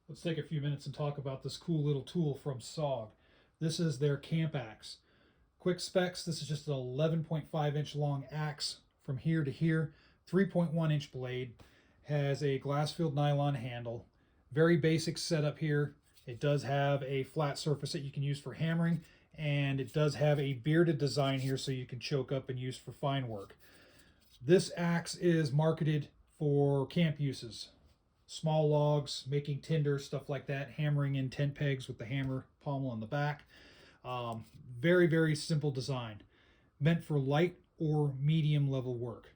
Let's take a few minutes and talk about this cool little tool from SOG. This is their camp axe. Quick specs, this is just an 11.5-inch long axe from here to here, 3.1-inch blade, has a glass-filled nylon handle. Very basic setup here. It does have a flat surface that you can use for hammering, and it does have a bearded design here so you can choke up and use for fine work. This axe is marketed for camp uses, small logs, making tinder, stuff like that, hammering in tent pegs with the hammer pommel on the back. Very, very simple design, meant for light or medium level work.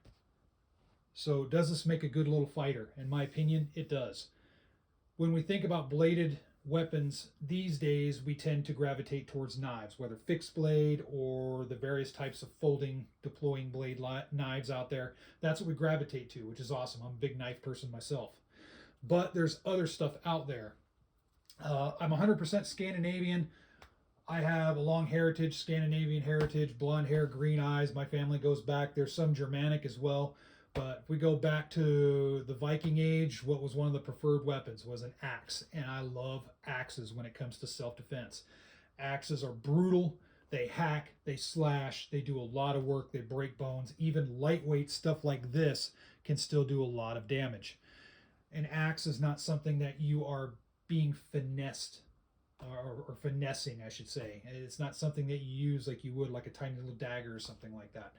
So does this make a good little fighter? In my opinion, it does. When we think about bladed weapons these days, we tend to gravitate towards knives, whether fixed blade or the various types of folding, deploying blade knives out there. That's what we gravitate to, which is awesome. I'm a big knife person myself. But there's other stuff out there. I'm 100% Scandinavian. I have a long heritage, Scandinavian heritage, blonde hair, green eyes. My family goes back. There's some Germanic as well. But if we go back to the Viking Age, what was one of the preferred weapons was an axe. And I love axes when it comes to self-defense. Axes are brutal. They hack, they slash, they do a lot of work, they break bones. Even lightweight stuff like this can still do a lot of damage. An axe is not something that you are being finessed or finessing, I should say. It's not something that you use like you would like a tiny little dagger or something like that.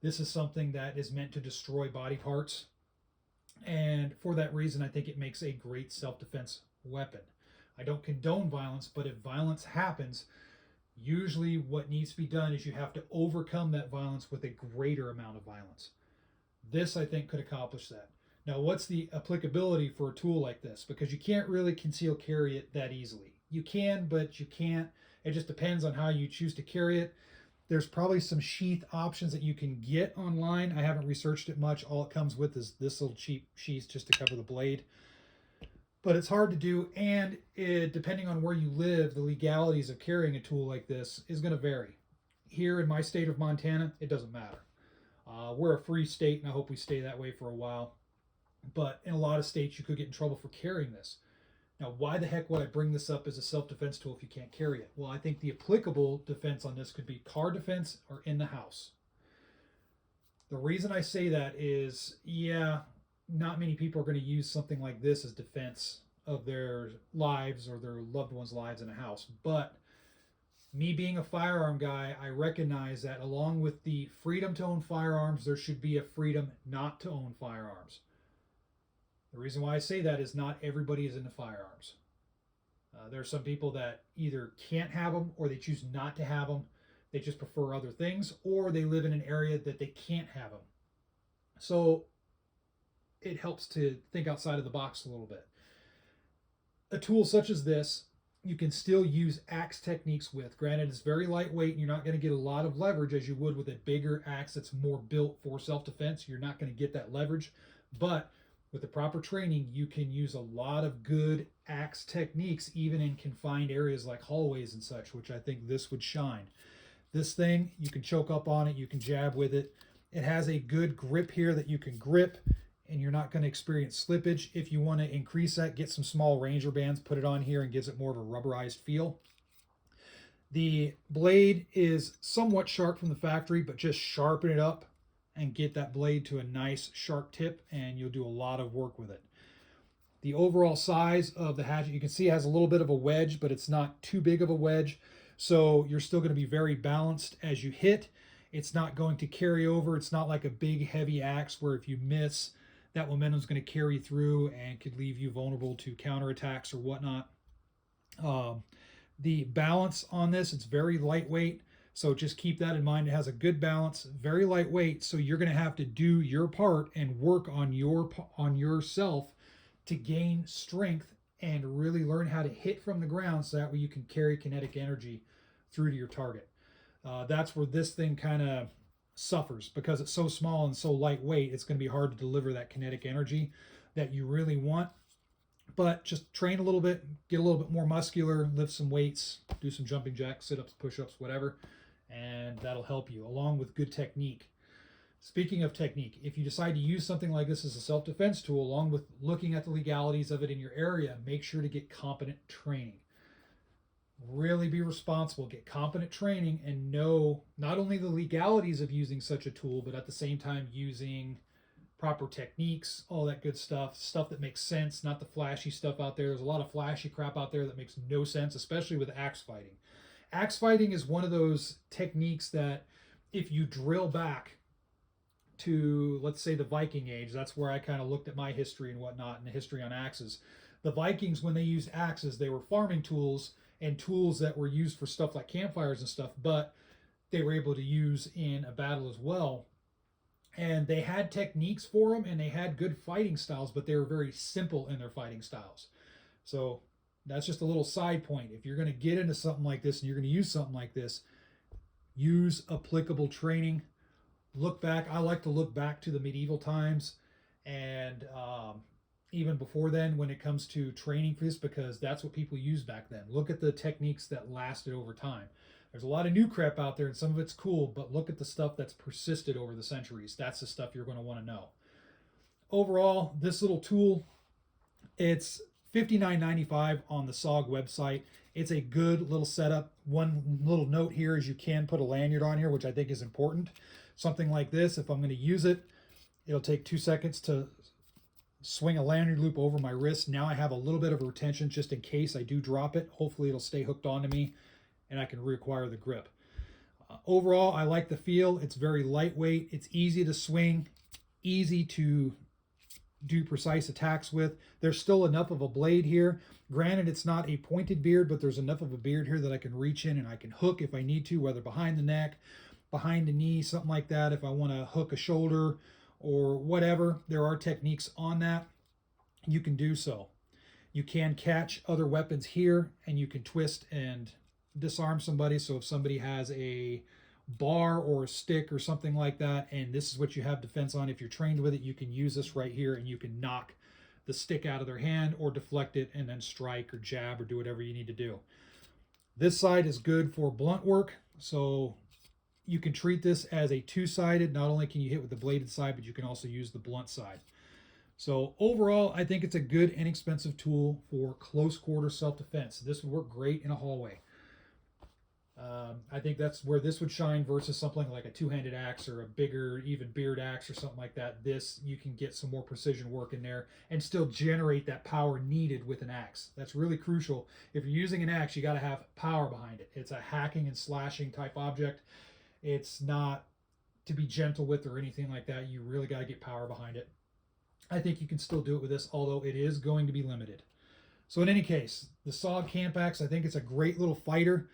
This is something that is meant to destroy body parts. And for that reason, I think it makes a great self-defense weapon. I don't condone violence, but if violence happens, usually what needs to be done is you have to overcome that violence with a greater amount of violence. This, I think, could accomplish that. Now, what's the applicability for a tool like this? Because you can't really conceal carry it that easily. You can, but you can't. It just depends on how you choose to carry it. There's probably some sheath options that you can get online. I haven't researched it much. All it comes with is this little cheap sheath just to cover the blade. But it's hard to do, and depending on where you live, the legalities of carrying a tool like this is going to vary. Here in my state of Montana, it doesn't matter. We're a free state, and I hope we stay that way for a while. But in a lot of states, you could get in trouble for carrying this. Now, why the heck would I bring this up as a self-defense tool if you can't carry it? Well, I think the applicable defense on this could be car defense or in the house. The reason I say that is, yeah, not many people are going to use something like this as defense of their lives or their loved ones' lives in a house. But me being a firearm guy, I recognize that along with the freedom to own firearms, there should be a freedom not to own firearms. The reason why I say that is not everybody is into firearms. There are some people that either can't have them or they choose not to have them. They just prefer other things, or they live in an area that they can't have them. So it helps to think outside of the box a little bit. A tool such as this, you can still use axe techniques with. Granted, it's very lightweight and you're not going to get a lot of leverage as you would with a bigger axe that's more built for self-defense. You're not going to get that leverage, but with the proper training, you can use a lot of good axe techniques, even in confined areas like hallways and such, which I think this would shine. This thing, you can choke up on it, you can jab with it. It has a good grip here that you can grip, and you're not going to experience slippage. If you want to increase that, get some small Ranger bands, put it on here, and gives it more of a rubberized feel. The blade is somewhat sharp from the factory, but just sharpen it up and get that blade to a nice sharp tip, and you'll do a lot of work with it. The overall size of the hatchet, you can see it has a little bit of a wedge, but it's not too big of a wedge. So you're still going to be very balanced as you hit. It's not going to carry over. It's not like a big heavy axe where if you miss, that momentum is going to carry through and could leave you vulnerable to counterattacks or whatnot. The balance on this, it's very lightweight. So just keep that in mind. It has a good balance, very lightweight. So you're going to have to do your part and work on yourself to gain strength and really learn how to hit from the ground so that way you can carry kinetic energy through to your target. That's where this thing kind of suffers because it's so small and so lightweight. It's going to be hard to deliver that kinetic energy that you really want. But just train a little bit, get a little bit more muscular, lift some weights, do some jumping jacks, sit-ups, push-ups, whatever, and that'll help you along with good technique. Speaking of technique, if you decide to use something like this as a self-defense tool, along with looking at the legalities of it in your area, make sure to get competent training. Really be responsible, get competent training, and know not only the legalities of using such a tool, but at the same time using proper techniques, all that good stuff that makes sense, not the flashy stuff out there. There's a lot of flashy crap out there that makes no sense, especially with axe fighting. Axe fighting is one of those techniques that if you drill back to, let's say, the Viking Age, that's where I kind of looked at my history and whatnot, and the history on axes. The Vikings, when they used axes, they were farming tools and tools that were used for stuff like campfires and stuff, but they were able to use in a battle as well. And they had techniques for them, and they had good fighting styles, but they were very simple in their fighting styles. So that's just a little side point. If you're going to get into something like this and you're going to use something like this, use applicable training. Look back. I like to look back to the medieval times and even before then when it comes to training for this, because that's what people used back then. Look at the techniques that lasted over time. There's a lot of new crap out there and some of it's cool, but look at the stuff that's persisted over the centuries. That's the stuff you're going to want to know. Overall, this little tool, it's $59.95 on the SOG website. It's a good little setup. One little note here is you can put a lanyard on here, which I think is important. Something like this, if I'm going to use it, it'll take 2 seconds to swing a lanyard loop over my wrist. Now I have a little bit of a retention just in case I do drop it. Hopefully it'll stay hooked onto me and I can reacquire the grip. Overall, I like the feel. It's very lightweight. It's easy to swing, easy to do precise attacks with. There's still enough of a blade here. Granted, it's not a pointed beard, but there's enough of a beard here that I can reach in and I can hook if I need to, whether behind the neck, behind the knee, something like that. If I want to hook a shoulder or whatever, there are techniques on that. You can do so. You can catch other weapons here and you can twist and disarm somebody. So if somebody has a bar or a stick or something like that, and this is what you have defense on, if you're trained with it, you can use this right here and you can knock the stick out of their hand or deflect it and then strike or jab or do whatever you need to do. This side is good for blunt work, so you can treat this as a two-sided. Not only can you hit with the bladed side, but you can also use the blunt side. So overall, I think it's a good, inexpensive tool for close quarter self-defense. This would work great in a hallway. I think that's where this would shine versus something like a two-handed axe or a bigger, even beard axe or something like that. This, you can get some more precision work in there and still generate that power needed with an axe. That's really crucial. If you're using an axe, you got to have power behind it. It's a hacking and slashing type object. It's not to be gentle with or anything like that. You really got to get power behind it. I think you can still do it with this, although it is going to be limited. So in any case, the SOG Camp Axe, I think it's a great little fighter.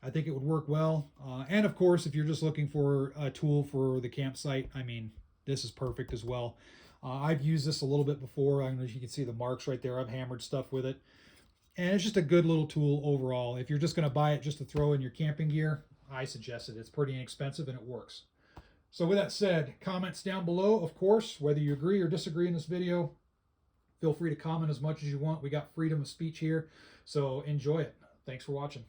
I think it would work well. And of course, if you're just looking for a tool for the campsite, I mean, this is perfect as well. I've used this a little bit before. I don't know if you can see the marks right there. I've hammered stuff with it. And it's just a good little tool overall. If you're just going to buy it just to throw in your camping gear, I suggest it. It's pretty inexpensive and it works. So with that said, comments down below, of course, whether you agree or disagree in this video. Feel free to comment as much as you want. We got freedom of speech here, so enjoy it. Thanks for watching.